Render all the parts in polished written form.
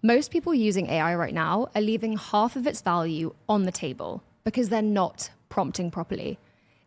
Most people using AI right now are leaving half of its value on the table because they're not prompting properly.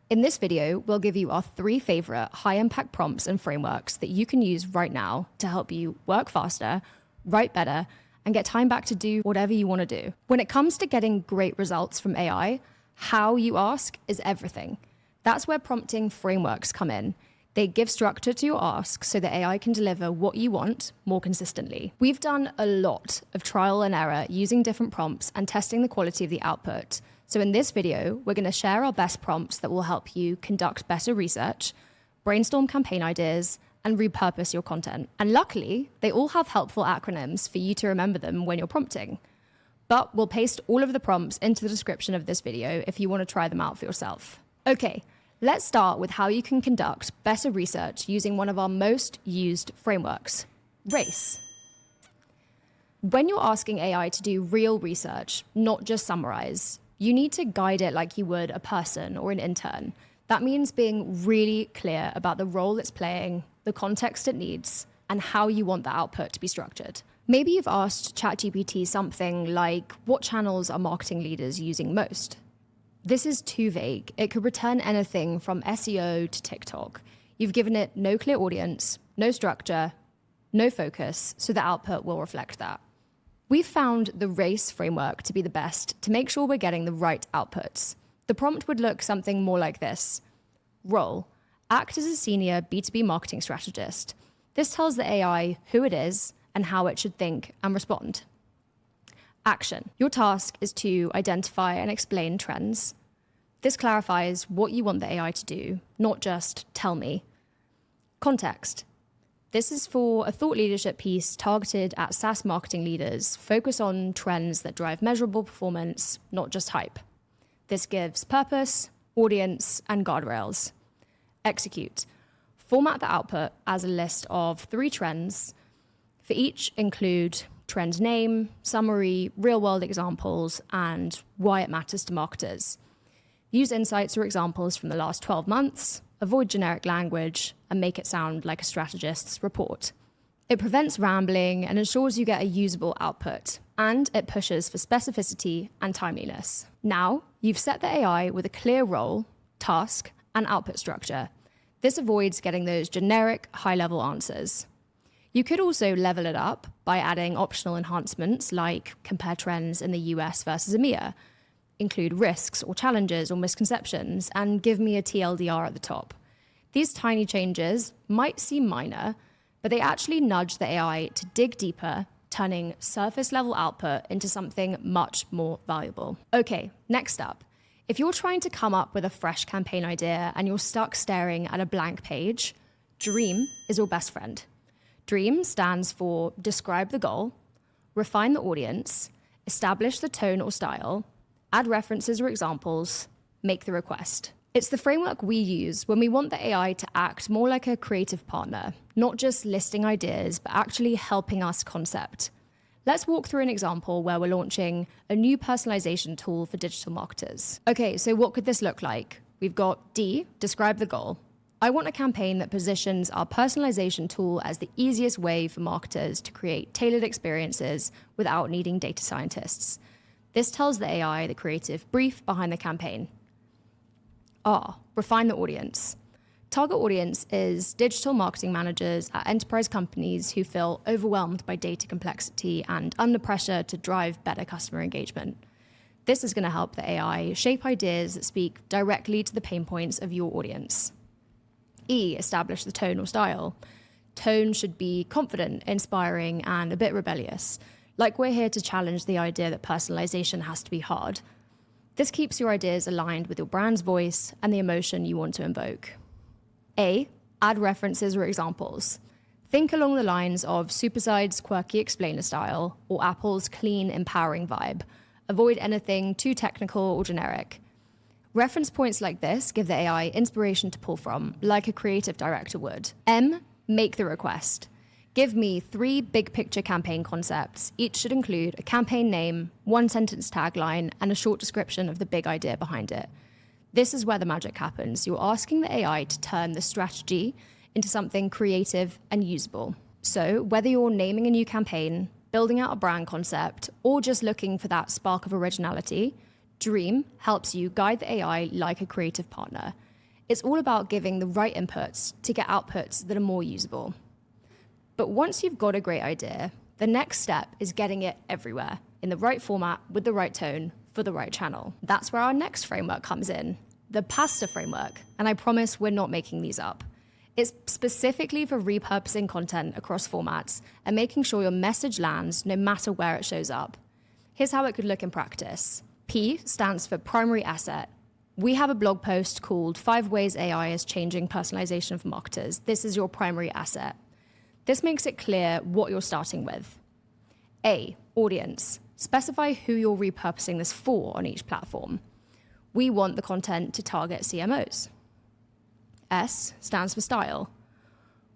In this video, we'll give you our 3 favorite high-impact prompts and frameworks that you can use right now to help you work faster, write better, and get time back to do whatever you want to do. When it comes to getting great results from AI, how you ask is everything. That's where prompting frameworks come in. They give structure to your ask so that AI can deliver what you want more consistently. We've done a lot of trial and error using different prompts and testing the quality of the output. So in this video, we're going to share our best prompts that will help you conduct better research, brainstorm campaign ideas, and repurpose your content. And luckily, they all have helpful acronyms for you to remember them when you're prompting. But we'll paste all of the prompts into the description of this video if you want to try them out for yourself. Okay. Let's start with how you can conduct better research using one of our most used frameworks, RACE. When you're asking AI to do real research, not just summarize, you need to guide it like you would a person or an intern. That means being really clear about the role it's playing, the context it needs, and how you want the output to be structured. Maybe you've asked ChatGPT something like, what channels are marketing leaders using most? This is too vague. It could return anything from SEO to TikTok. You've given it no clear audience, no structure, no focus, so the output will reflect that. We've found the RACE framework to be the best to make sure we're getting the right outputs. The prompt would look something more like this. Role: act as a senior B2B marketing strategist. This tells the AI who it is and how it should think and respond. Action: your task is to identify and explain trends. This clarifies what you want the AI to do, not just tell me. Context: this is for a thought leadership piece targeted at SaaS marketing leaders. Focus on trends that drive measurable performance, not just hype. This gives purpose, audience, and guardrails. Execute: format the output as a list of 3 trends. For each, include trend name, summary, real-world examples, and why it matters to marketers. Use insights or examples from the last 12 months, avoid generic language, and make it sound like a strategist's report. It prevents rambling and ensures you get a usable output, and it pushes for specificity and timeliness. Now, you've set the AI with a clear role, task, and output structure. This avoids getting those generic, high-level answers. You could also level it up by adding optional enhancements like compare trends in the US versus EMEA, include risks or challenges or misconceptions, and give me a TLDR at the top. These tiny changes might seem minor, but they actually nudge the AI to dig deeper, turning surface-level output into something much more valuable. Okay, next up. If you're trying to come up with a fresh campaign idea and you're stuck staring at a blank page, DREAM is your best friend. DREAM stands for describe the goal, refine the audience, establish the tone or style, add references or examples, make the request. It's the framework we use when we want the AI to act more like a creative partner, not just listing ideas, but actually helping us concept. Let's walk through an example where we're launching a new personalization tool for digital marketers. Okay, so what could this look like? We've got D, describe the goal. I want a campaign that positions our personalization tool as the easiest way for marketers to create tailored experiences without needing data scientists. This tells the AI the creative brief behind the campaign. R, refine the audience. Target audience is digital marketing managers at enterprise companies who feel overwhelmed by data complexity and under pressure to drive better customer engagement. This is going to help the AI shape ideas that speak directly to the pain points of your audience. E, establish the tone or style. Tone should be confident, inspiring, and a bit rebellious. Like we're here to challenge the idea that personalization has to be hard. This keeps your ideas aligned with your brand's voice and the emotion you want to invoke. A, add references or examples. Think along the lines of Superside's quirky explainer style or Apple's clean, empowering vibe. Avoid anything too technical or generic. Reference points like this give the AI inspiration to pull from, like a creative director would. M, make the request. Give me 3 big picture campaign concepts. Each should include a campaign name, 1-sentence tagline, and a short description of the big idea behind it. This is where the magic happens. You're asking the AI to turn the strategy into something creative and usable. So whether you're naming a new campaign, building out a brand concept, or just looking for that spark of originality, Dream helps you guide the AI like a creative partner. It's all about giving the right inputs to get outputs that are more usable. But once you've got a great idea, the next step is getting it everywhere, in the right format, with the right tone, for the right channel. That's where our next framework comes in, the Pasta framework, and I promise we're not making these up. It's specifically for repurposing content across formats and making sure your message lands no matter where it shows up. Here's how it could look in practice. P stands for primary asset. We have a blog post called 5 Ways AI is Changing Personalization for Marketers. This is your primary asset. This makes it clear what you're starting with. A, audience. Specify who you're repurposing this for on each platform. We want the content to target CMOs. S stands for style.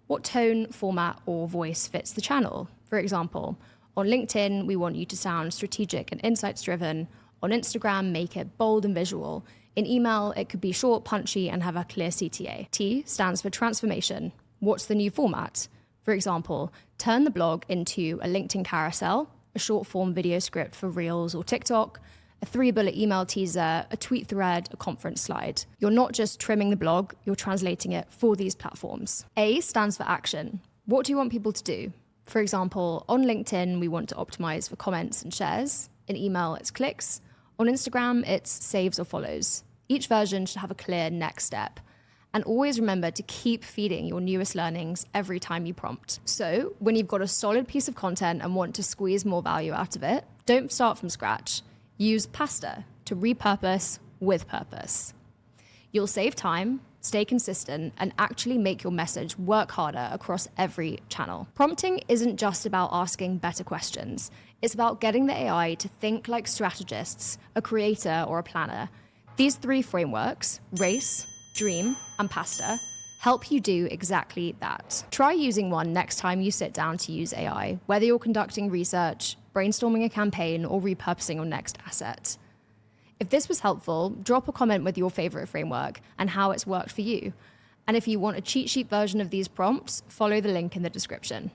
What tone, format, or voice fits the channel? For example, on LinkedIn, we want you to sound strategic and insights-driven. On Instagram, make it bold and visual. In email, it could be short, punchy, and have a clear CTA. T stands for transformation. What's the new format? For example, turn the blog into a LinkedIn carousel, a short-form video script for Reels or TikTok, a 3-bullet email teaser, a tweet thread, a conference slide. You're not just trimming the blog, you're translating it for these platforms. A stands for action. What do you want people to do? For example, on LinkedIn, we want to optimize for comments and shares. In email, it's clicks. On Instagram, it's saves or follows. Each version should have a clear next step. And always remember to keep feeding your newest learnings every time you prompt. So when you've got a solid piece of content and want to squeeze more value out of it, don't start from scratch. Use Pasta to repurpose with purpose. You'll save time, stay consistent, and actually make your message work harder across every channel. Prompting isn't just about asking better questions. It's about getting the AI to think like strategists, a creator, or a planner. These 3 frameworks, Race, Dream, and Pasta, help you do exactly that. Try using one next time you sit down to use AI, whether you're conducting research, brainstorming a campaign, or repurposing your next asset. If this was helpful, drop a comment with your favorite framework and how it's worked for you. And if you want a cheat sheet version of these prompts, follow the link in the description.